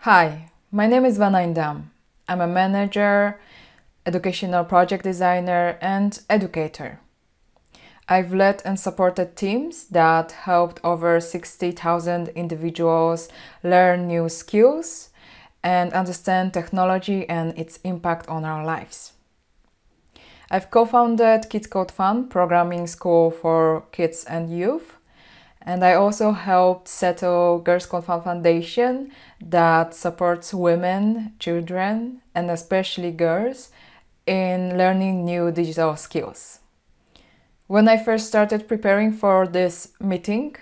Hi, my name is Anh Dam. I'm a manager, educational project designer, and educator. I've led and supported teams that helped over 60,000 individuals learn new skills and understand technology and its impact on our lives. I've co-founded Kids Code Fun programming school for kids and youth, and I also helped settle Girls Code Fun Foundation that supports women, children, and especially girls in learning new digital skills. When I first started preparing for this meeting,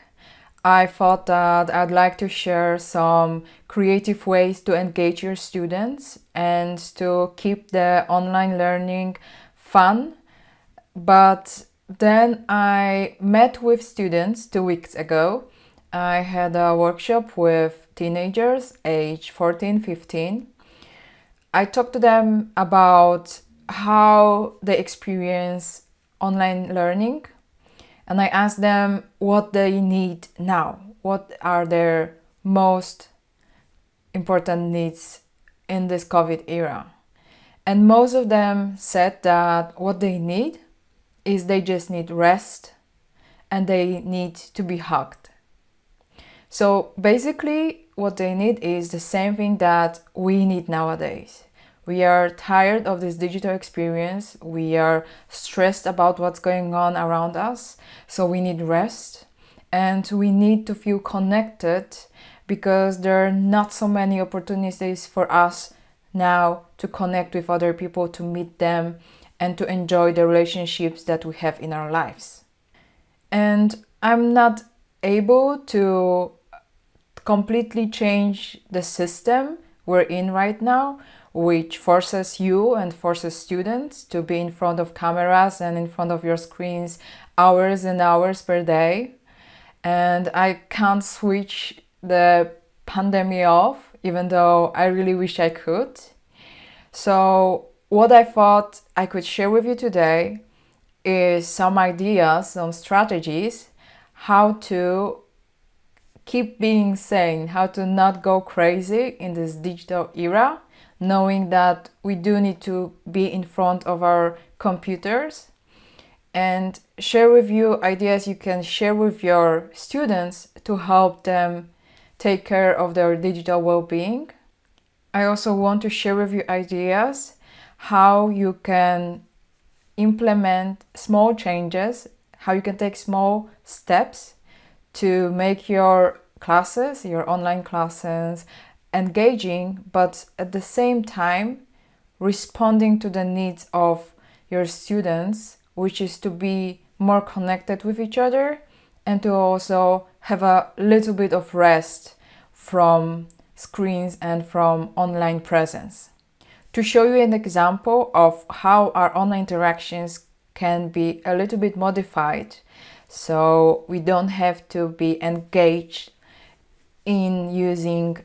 I thought that I'd like to share some creative ways to engage your students and to keep the online learning fun. But then I met with students 2 weeks ago. I had a workshop with teenagers aged 14, 15. I talked to them about how they experience online learning, and I asked them what they need now. What are their most important needs in this COVID era? And most of them said that what they need is they just need rest and they need to be hugged. So basically what they need is the same thing that we need nowadays. We are tired of this digital experience. We are stressed about what's going on around us. So we need rest and we need to feel connected because there are not so many opportunities for us now to connect with other people, to meet them, and to enjoy the relationships that we have in our lives. And I'm not able to completely change the system we're in right now, which forces you and forces students to be in front of cameras and in front of your screens hours and hours per day. And I can't switch the pandemic off, even though I really wish I could. So what I thought I could share with you today is some ideas, some strategies, how to keep being sane, how to not go crazy in this digital era, knowing that we do need to be in front of our computers, and share with you ideas you can share with your students to help them take care of their digital well-being. I also want to share with you ideas how you can implement small changes, how you can take small steps to make your classes, your online classes, engaging, but at the same time responding to the needs of your students, which is to be more connected with each other and to also have a little bit of rest from screens and from online presence. To show you an example of how our online interactions can be a little bit modified, so we don't have to be engaged in using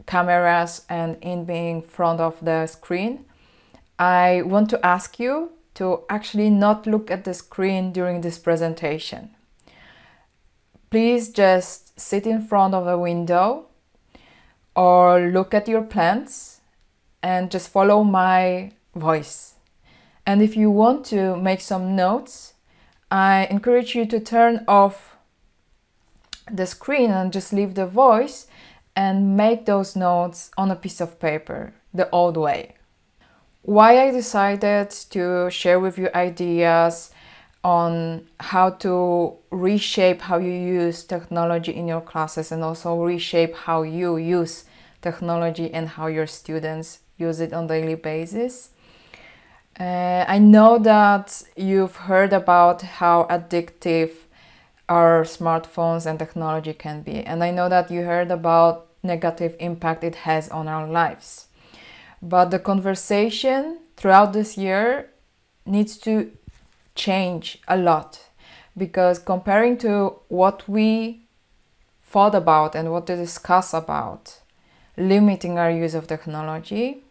cameras and in being in front of the screen, I want to ask you to actually not look at the screen during this presentation. Please just sit in front of a window or look at your plants and just follow my voice. And if you want to make some notes, I encourage you to turn off the screen and just leave the voice and make those notes on a piece of paper, the old way. Why I decided to share with you ideas on how to reshape how you use technology in your classes and also reshape how you use technology and how your students use it on a daily basis. I know that you've heard about how addictive our smartphones and technology can be, and I know that you heard about negative impact it has on our lives. But the conversation throughout this year needs to change a lot, because comparing to what we thought about and what to discuss about limiting our use of technology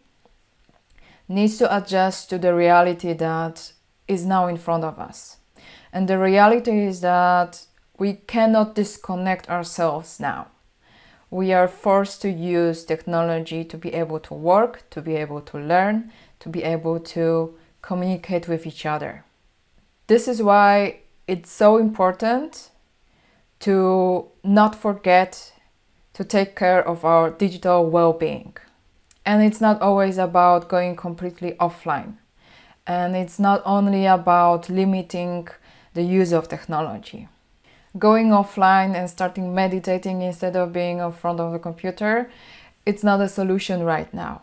needs to adjust to the reality that is now in front of us. And the reality is that we cannot disconnect ourselves now. We are forced to use technology to be able to work, to be able to learn, to be able to communicate with each other. This is why it's so important to not forget to take care of our digital well-being. And it's not always about going completely offline. And it's not only about limiting the use of technology. Going offline and starting meditating instead of being in front of the computer, it's not a solution right now.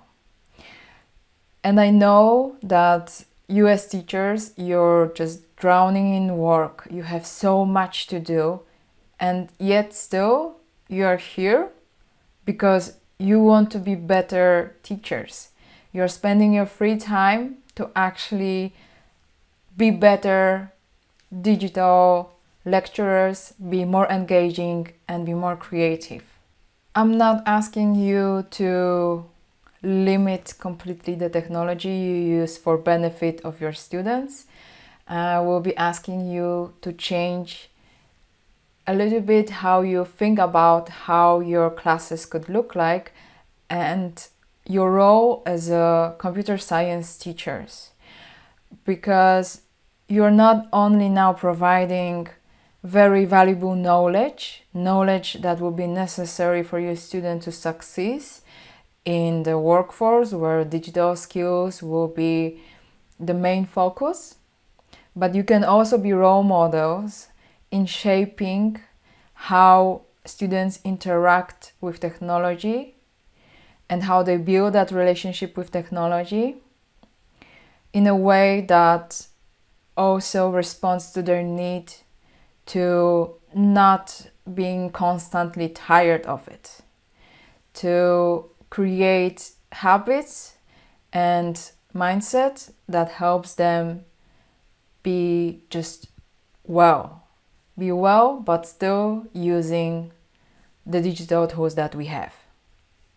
And I know that you as teachers, you're just drowning in work. You have so much to do, and yet still you are here because you want to be better teachers. You're spending your free time to actually be better digital lecturers, be more engaging, and be more creative. I'm not asking you to limit completely the technology you use for benefit of your students. I will be asking you to change a little bit how you think about how your classes could look like and your role as a computer science teachers, because you're not only now providing very valuable knowledge that will be necessary for your student to succeed in the workforce where digital skills will be the main focus, but you can also be role models in shaping how students interact with technology and how they build that relationship with technology in a way that also responds to their need to not being constantly tired of it, to create habits and mindset that helps them be well, but still using the digital tools that we have.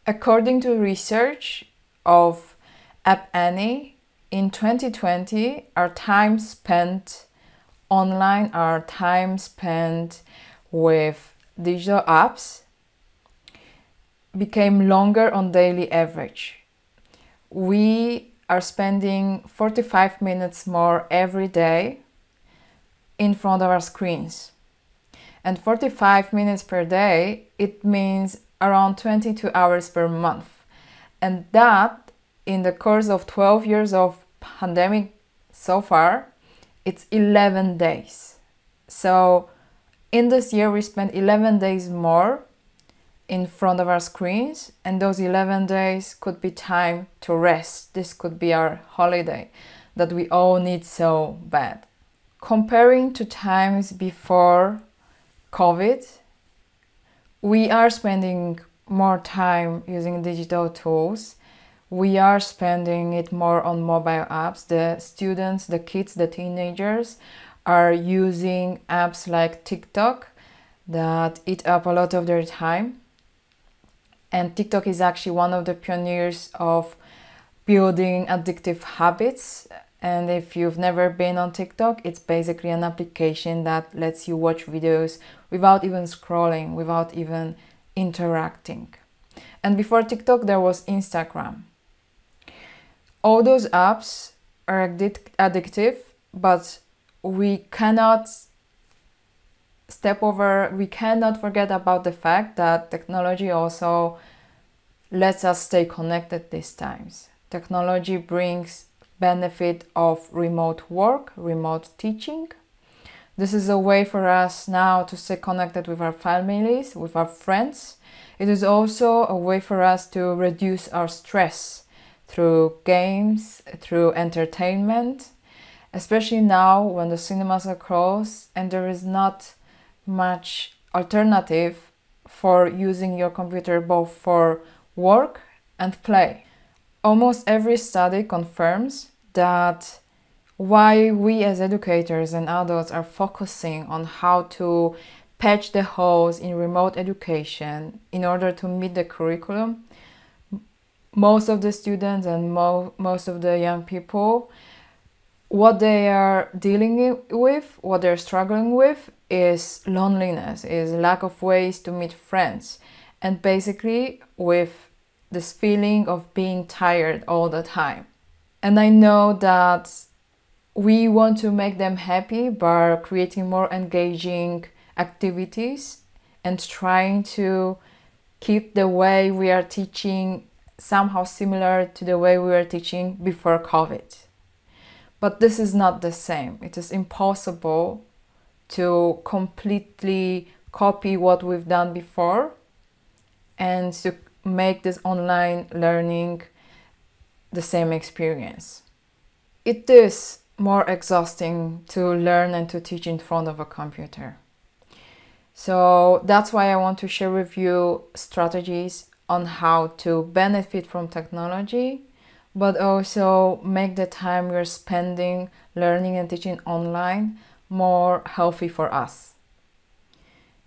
According to research of App Annie, in 2020, our time spent online, our time spent with digital apps became longer on daily average. We are spending 45 minutes more every day in front of our screens. And 45 minutes per day, it means around 22 hours per month. And that, in the course of 12 years of pandemic so far, it's 11 days. So in this year, we spent 11 days more in front of our screens, and those 11 days could be time to rest. This could be our holiday that we all need so bad. Comparing to times before COVID, we are spending more time using digital tools. We are spending it more on mobile apps. The students, the kids, the teenagers are using apps like TikTok that eat up a lot of their time. And TikTok is actually one of the pioneers of building addictive habits. And if you've never been on TikTok, it's basically an application that lets you watch videos without even scrolling, without even interacting. And before TikTok, there was Instagram. All those apps are addictive, but we cannot we cannot forget about the fact that technology also lets us stay connected these times. Technology brings benefit of remote work, remote teaching. This is a way for us now to stay connected with our families, with our friends. It is also a way for us to reduce our stress through games, through entertainment, especially now when the cinemas are closed and there is not much alternative for using your computer both for work and play. Almost every study confirms that why we as educators and adults are focusing on how to patch the holes in remote education in order to meet the curriculum. Most of the students and most of the young people, what they are dealing with, what they're struggling with is loneliness, is lack of ways to meet friends. and basically with this feeling of being tired all the time. And I know that we want to make them happy by creating more engaging activities and trying to keep the way we are teaching somehow similar to the way we were teaching before COVID. But this is not the same. It is impossible to completely copy what we've done before and to make this online learning the same experience. It is more exhausting to learn and to teach in front of a computer. So that's why I want to share with you strategies on how to benefit from technology, but also make the time we're spending learning and teaching online more healthy for us.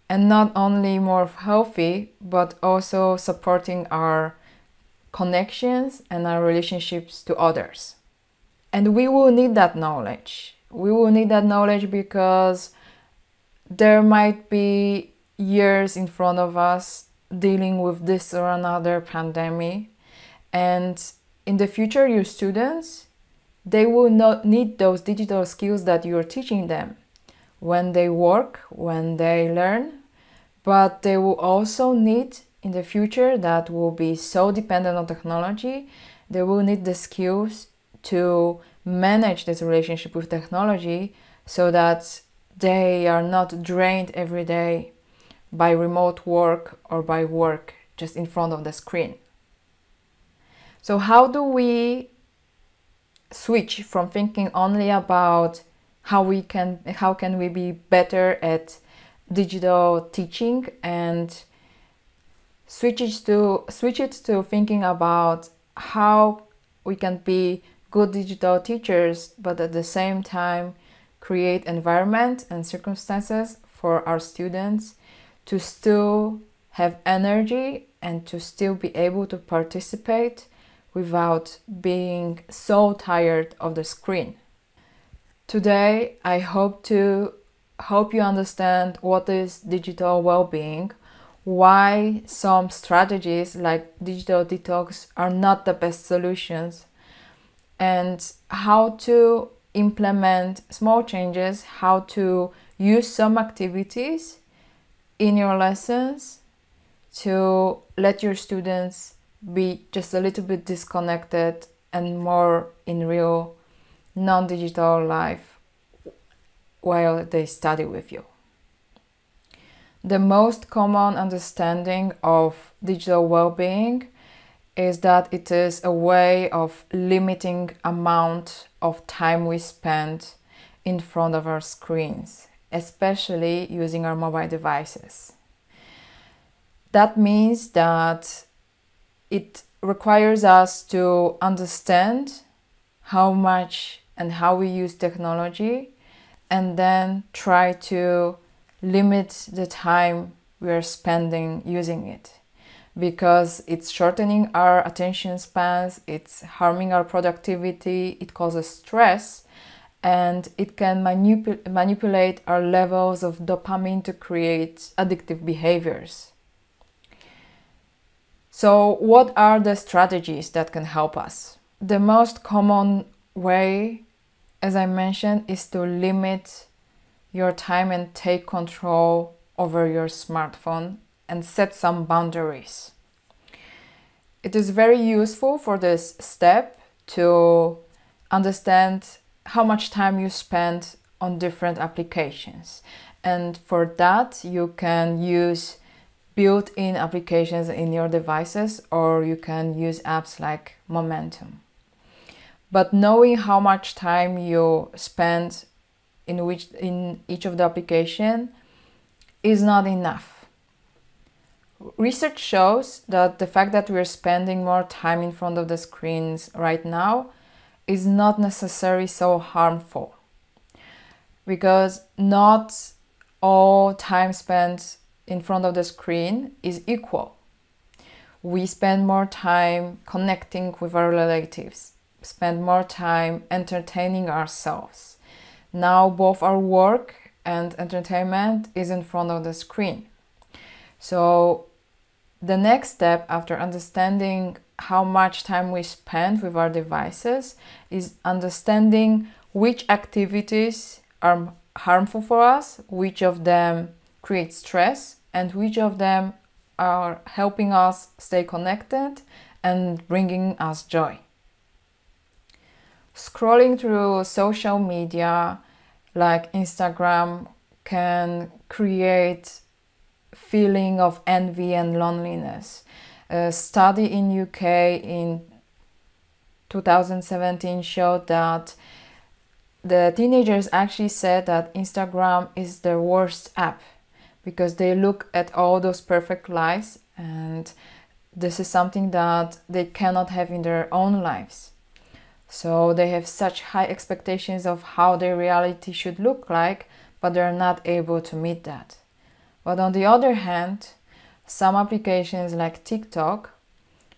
And not only more healthy, but also supporting our connections and our relationships to others. And we will need that knowledge. We will need that knowledge because there might be years in front of us dealing with this or another pandemic. And in the future, your students, they will not need those digital skills that you're teaching them when they work, when they learn, but they will also need in the future that will be so dependent on technology, they will need the skills to manage this relationship with technology so that they are not drained every day by remote work or by work just in front of the screen. So how do we switch from thinking only about how can we be better at digital teaching and switch it to thinking about how we can be good digital teachers, but at the same time create environment and circumstances for our students to still have energy and to still be able to participate without being so tired of the screen. Today, I hope you understand what is digital well-being, why some strategies like digital detox are not the best solutions, and how to implement small changes, how to use some activities in your lessons to let your students be just a little bit disconnected and more in real non-digital life while they study with you. The most common understanding of digital well-being is that it is a way of limiting amount of time we spend in front of our screens, especially using our mobile devices. That means that it requires us to understand how much and how we use technology and then try to limit the time we are spending using it, because it's shortening our attention spans, it's harming our productivity, it causes stress, and it can manipulate our levels of dopamine to create addictive behaviors. So what are the strategies that can help us? The most common way, as I mentioned, is to limit your time and take control over your smartphone and set some boundaries. It is very useful for this step to understand how much time you spend on different applications. And for that, you can use built-in applications in your devices, or you can use apps like Momentum. But knowing how much time you spend in each of the application is not enough. Research shows that the fact that we're spending more time in front of the screens right now is not necessarily so harmful, because not all time spent in front of the screen is equal. We spend more time connecting with our relatives, spend more time entertaining ourselves. Now both our work and entertainment is in front of the screen. So The next step after understanding how much time we spend with our devices is understanding which activities are harmful for us, which of them create stress, and which of them are helping us stay connected and bringing us joy. Scrolling through social media like Instagram can create feeling of envy and loneliness. A study in UK in 2017 showed that the teenagers actually said that Instagram is their worst app because they look at all those perfect lives, and this is something that they cannot have in their own lives. So they have such high expectations of how their reality should look like, but they're not able to meet that. But on the other hand, some applications like TikTok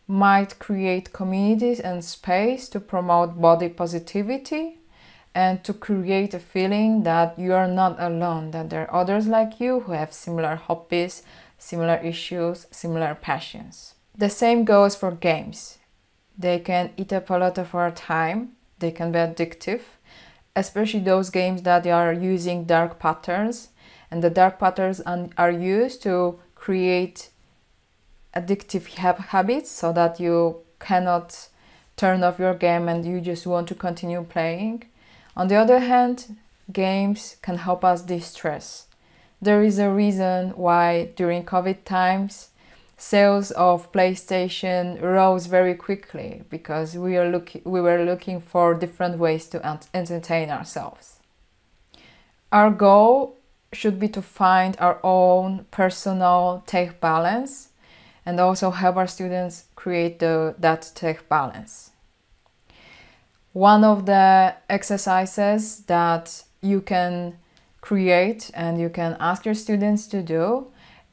might create communities and space to promote body positivity and to create a feeling that you are not alone, that there are others like you who have similar hobbies, similar issues, similar passions. The same goes for games. They can eat up a lot of our time, they can be addictive, especially those games that are using dark patterns. And the dark patterns are used to create addictive habits so that you cannot turn off your game and you just want to continue playing. On the other hand, games can help us de-stress. There is a reason why during COVID times, sales of PlayStation rose very quickly, because we were looking for different ways to entertain ourselves. Our goal should be to find our own personal tech balance and also help our students create that tech balance. One of the exercises that you can create and you can ask your students to do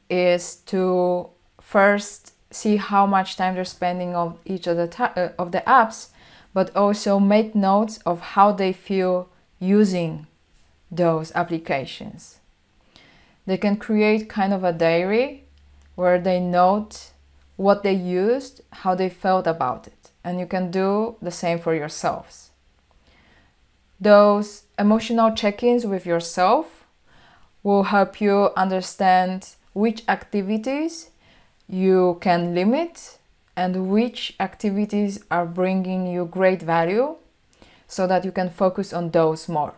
is to first see how much time they're spending on each of the apps, but also make notes of how they feel using those applications. They can create kind of a diary where they note what they used, how they felt about it. And you can do the same for yourselves. Those emotional check-ins with yourself will help you understand which activities you can limit and which activities are bringing you great value, so that you can focus on those more.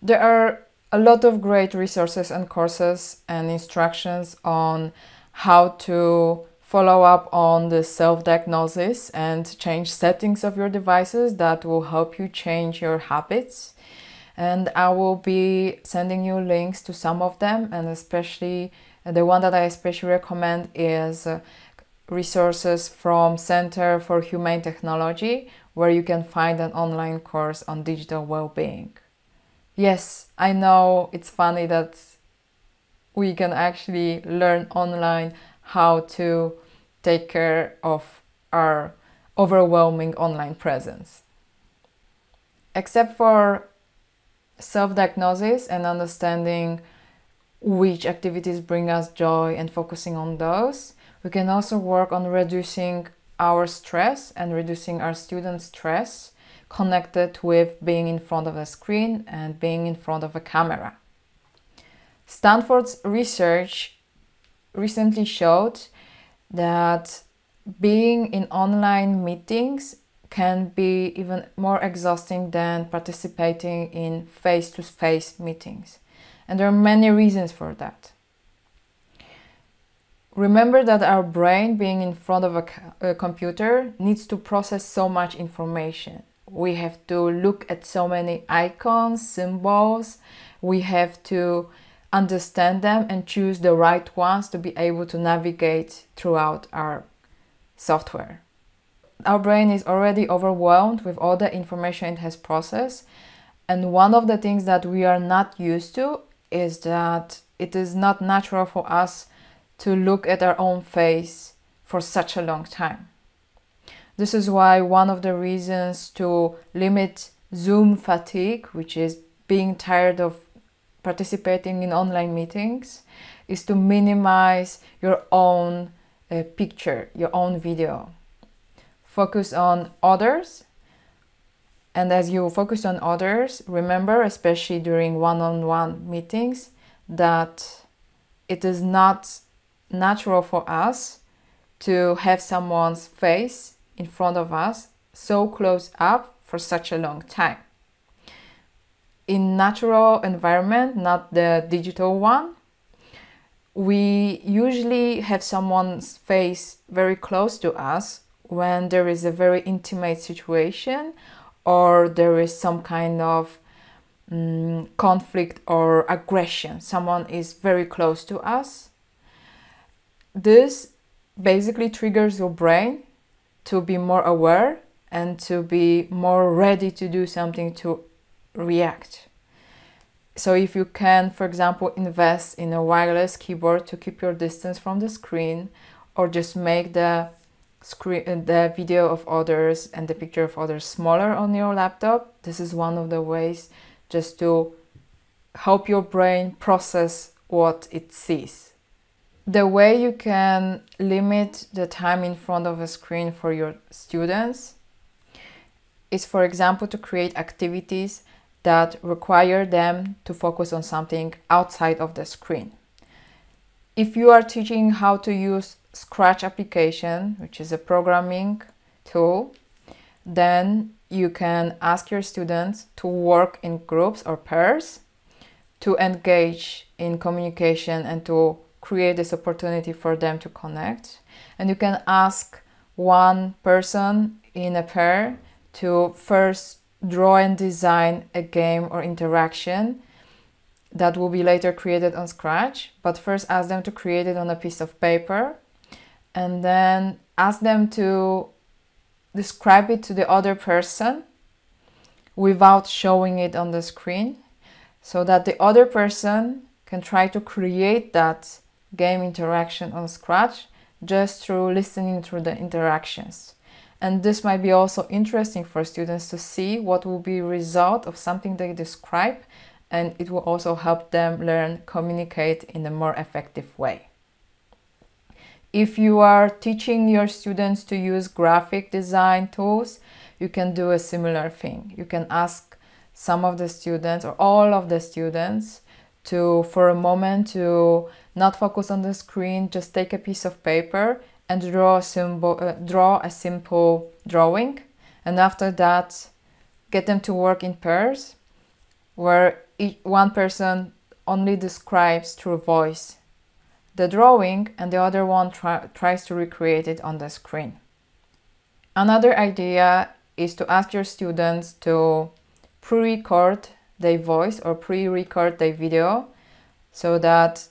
There are a lot of great resources and courses and instructions on how to follow up on the self-diagnosis and change settings of your devices that will help you change your habits. And I will be sending you links to some of them, and especially the one that I especially recommend is resources from Center for Humane Technology, where you can find an online course on digital well-being. Yes, I know it's funny that we can actually learn online how to take care of our overwhelming online presence. Except for self-diagnosis and understanding which activities bring us joy and focusing on those, we can also work on reducing our stress and reducing our students' stress connected with being in front of a screen and being in front of a camera. Stanford's research recently showed that being in online meetings can be even more exhausting than participating in face-to-face meetings. And there are many reasons for that. Remember that our brain, being in front of a computer, needs to process so much information. We have to look at so many icons, symbols. We have to understand them and choose the right ones to be able to navigate throughout our software. Our brain is already overwhelmed with all the information it has processed, and one of the things that we are not used to is that it is not natural for us to look at our own face for such a long time. This is why one of the reasons to limit Zoom fatigue, which is being tired of participating in online meetings, is to minimize your own picture, your own video. Focus on others. And as you focus on others, remember, especially during one-on-one meetings, that it is not natural for us to have someone's face in front of us so close up for such a long time. In natural environment, not the digital one, we usually have someone's face very close to us when there is a very intimate situation or there is some kind of conflict or aggression. Someone is very close to us. This basically triggers your brain to be more aware and to be more ready to do something, to react. So if you can, for example, invest in a wireless keyboard to keep your distance from the screen, or just make the video of others and the picture of others smaller on your laptop, this is one of the ways just to help your brain process what it sees. The way you can limit the time in front of a screen for your students is, for example, to create activities that require them to focus on something outside of the screen. If you are teaching how to use Scratch application, which is a programming tool, then you can ask your students to work in groups or pairs, to engage in communication and to create this opportunity for them to connect. And you can ask one person in a pair to first draw and design a game or interaction that will be later created on Scratch, but first ask them to create it on a piece of paper, and then ask them to describe it to the other person without showing it on the screen, so that the other person can try to create that game interaction on Scratch just through listening through the interactions. And this might be also interesting for students to see what will be a result of something they describe, and it will also help them learn communicate in a more effective way. If you are teaching your students to use graphic design tools, you can do a similar thing. You can ask some of the students or all of the students to, for a moment, to not focus on the screen, just take a piece of paper and draw a simple drawing. And after that, get them to work in pairs, where one person only describes through voice the drawing and the other one tries to recreate it on the screen. Another idea is to ask your students to pre-record their voice or pre-record their video, so that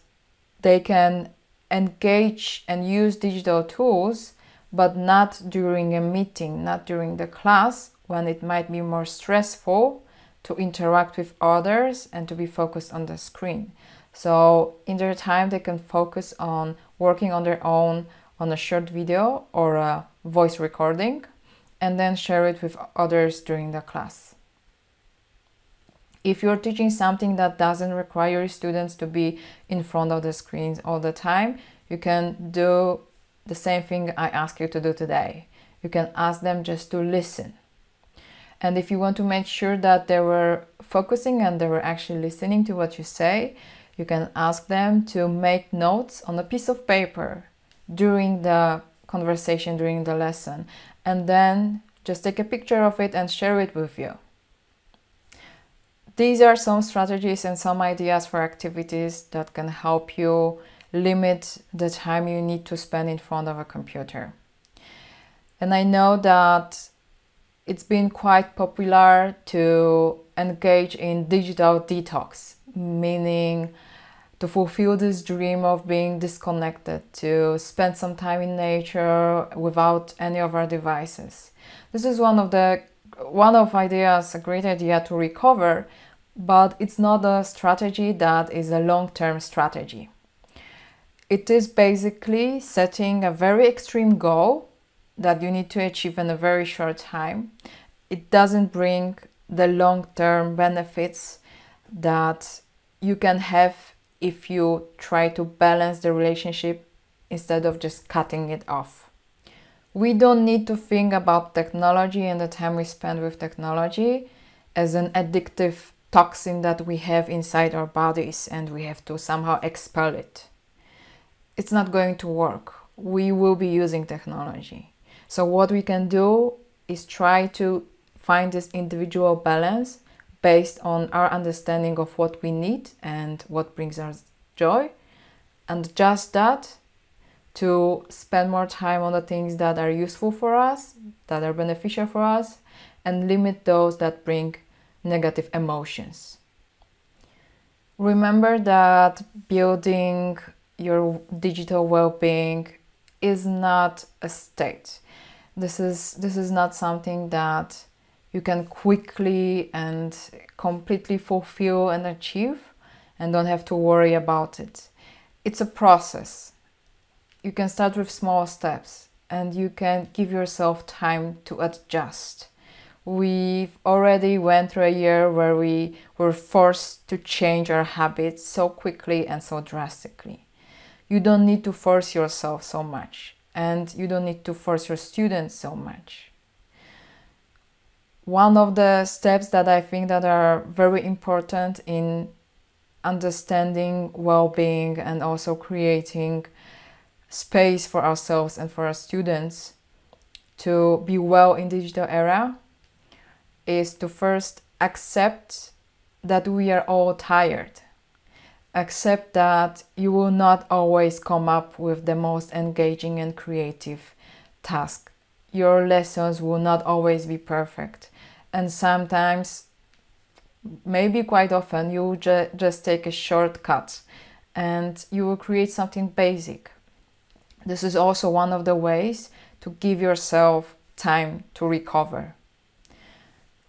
they can engage and use digital tools, but not during a meeting, not during the class, when it might be more stressful to interact with others and to be focused on the screen. So in their time, they can focus on working on their own on a short video or a voice recording, and then share it with others during the class. If you're teaching something that doesn't require students to be in front of the screens all the time, you can do the same thing I ask you to do today. You can ask them just to listen. And if you want to make sure that they were focusing and they were actually listening to what you say, you can ask them to make notes on a piece of paper during the conversation, during the lesson, and then just take a picture of it and share it with you. These are some strategies and some ideas for activities that can help you limit the time you need to spend in front of a computer. And I know that it's been quite popular to engage in digital detox, meaning to fulfill this dream of being disconnected, to spend some time in nature without any of our devices. This is one of ideas, a great idea to recover, but it's not a strategy that is a long-term strategy. It is basically setting a very extreme goal that you need to achieve in a very short time. It doesn't bring the long-term benefits that you can have if you try to balance the relationship instead of just cutting it off. We don't need to think about technology and the time we spend with technology as an addictive toxin that we have inside our bodies and we have to somehow expel it. It's not going to work. We will be using technology. So what we can do is try to find this individual balance based on our understanding of what we need and what brings us joy, and just that, to spend more time on the things that are useful for us, that are beneficial for us, and limit those that bring negative emotions. Remember that building your digital well-being is not a state. This is not something that you can quickly and completely fulfill and achieve and don't have to worry about it. It's a process. You can start with small steps and you can give yourself time to adjust. We've already went through a year where we were forced to change our habits so quickly and so drastically. You don't need to force yourself so much, and you don't need to force your students so much. One of the steps that I think that are very important in understanding well-being and also creating space for ourselves and for our students to be well in digital era is to first accept that we are all tired. Accept that you will not always come up with the most engaging and creative task. Your lessons will not always be perfect. And sometimes, maybe quite often, you will just take a shortcut and you will create something basic. This is also one of the ways to give yourself time to recover.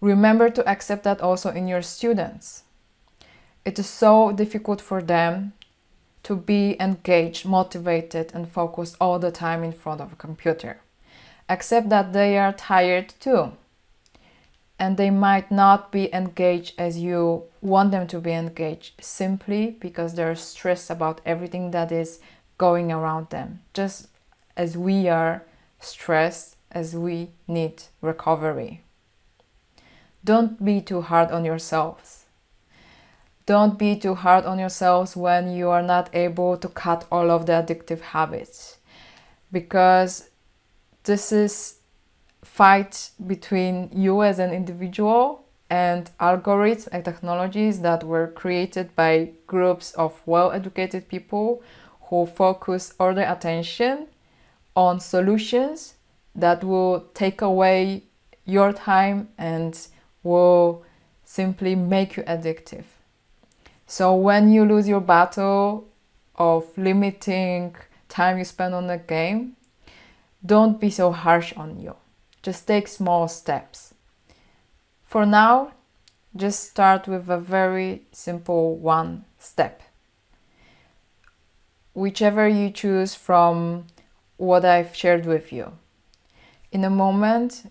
Remember to accept that also in your students. It is so difficult for them to be engaged, motivated, and focused all the time in front of a computer. Accept that they are tired too. And they might not be engaged as you want them to be engaged, simply because they're stressed about everything that is going around them. Just as we are stressed, as we need recovery. Don't be too hard on yourselves. Don't be too hard on yourselves when you are not able to cut all of the addictive habits, because this is fight between you as an individual and algorithms and technologies that were created by groups of well-educated people who focus all their attention on solutions that will take away your time and will simply make you addictive. So when you lose your battle of limiting time you spend on the game, don't be so harsh on you. Just take small steps. For now, just start with a very simple one step. Whichever you choose from what I've shared with you. In a moment,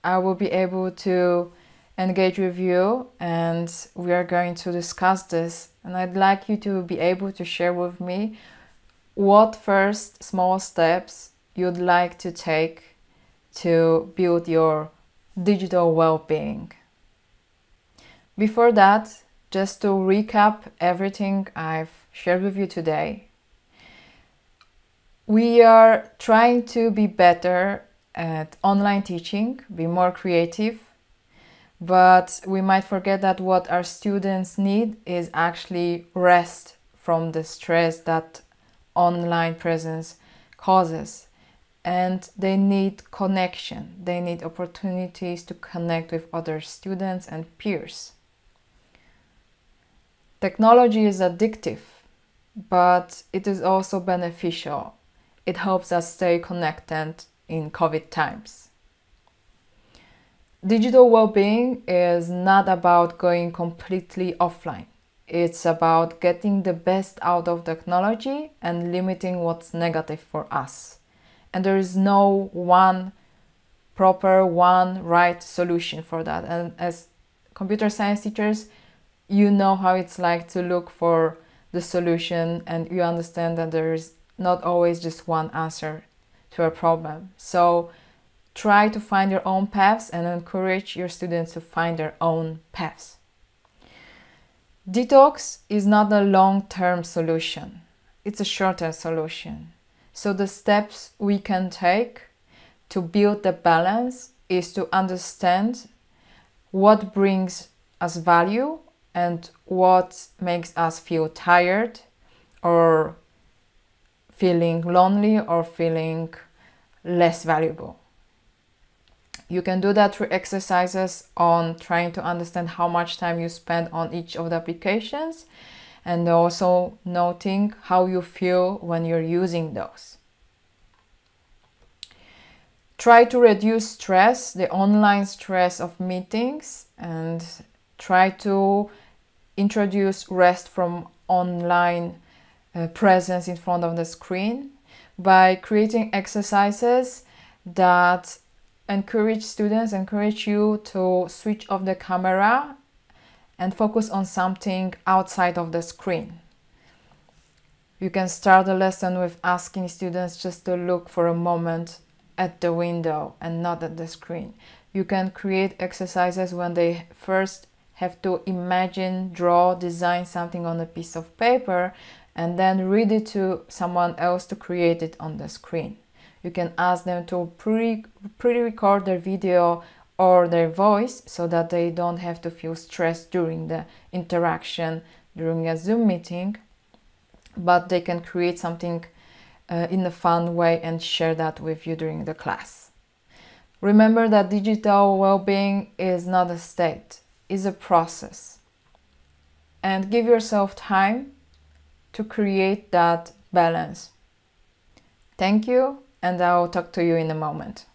I will be able to engage with you and we are going to discuss this. And I'd like you to be able to share with me what first small steps you'd like to take to build your digital well-being. Before that, just to recap everything I've shared with you today, we are trying to be better at online teaching, be more creative, but we might forget that what our students need is actually rest from the stress that online presence causes. And they need connection. They need opportunities to connect with other students and peers. Technology is addictive, but it is also beneficial. It helps us stay connected in COVID times. Digital well-being is not about going completely offline. It's about getting the best out of technology and limiting what's negative for us. And there is no one right solution for that. And as computer science teachers, you know how it's like to look for the solution, and you understand that there is not always just one answer to a problem. So try to find your own paths and encourage your students to find their own paths. Detox is not a long-term solution. It's a short-term solution. So the steps we can take to build the balance is to understand what brings us value and what makes us feel tired or feeling lonely or feeling less valuable. You can do that through exercises on trying to understand how much time you spend on each of the applications, and also noting how you feel when you're using those. Try to reduce stress, the online stress of meetings, and try to introduce rest from online presence in front of the screen by creating exercises that encourage you to switch off the camera and focus on something outside of the screen. You can start the lesson with asking students just to look for a moment at the window and not at the screen. You can create exercises when they first have to imagine, draw, design something on a piece of paper and then read it to someone else to create it on the screen. You can ask them to pre-record their video or their voice so that they don't have to feel stressed during the interaction during a Zoom meeting, but they can create something in a fun way and share that with you during the class. Remember that digital well-being is not a state, it's a process. And give yourself time to create that balance. Thank you, and I'll talk to you in a moment.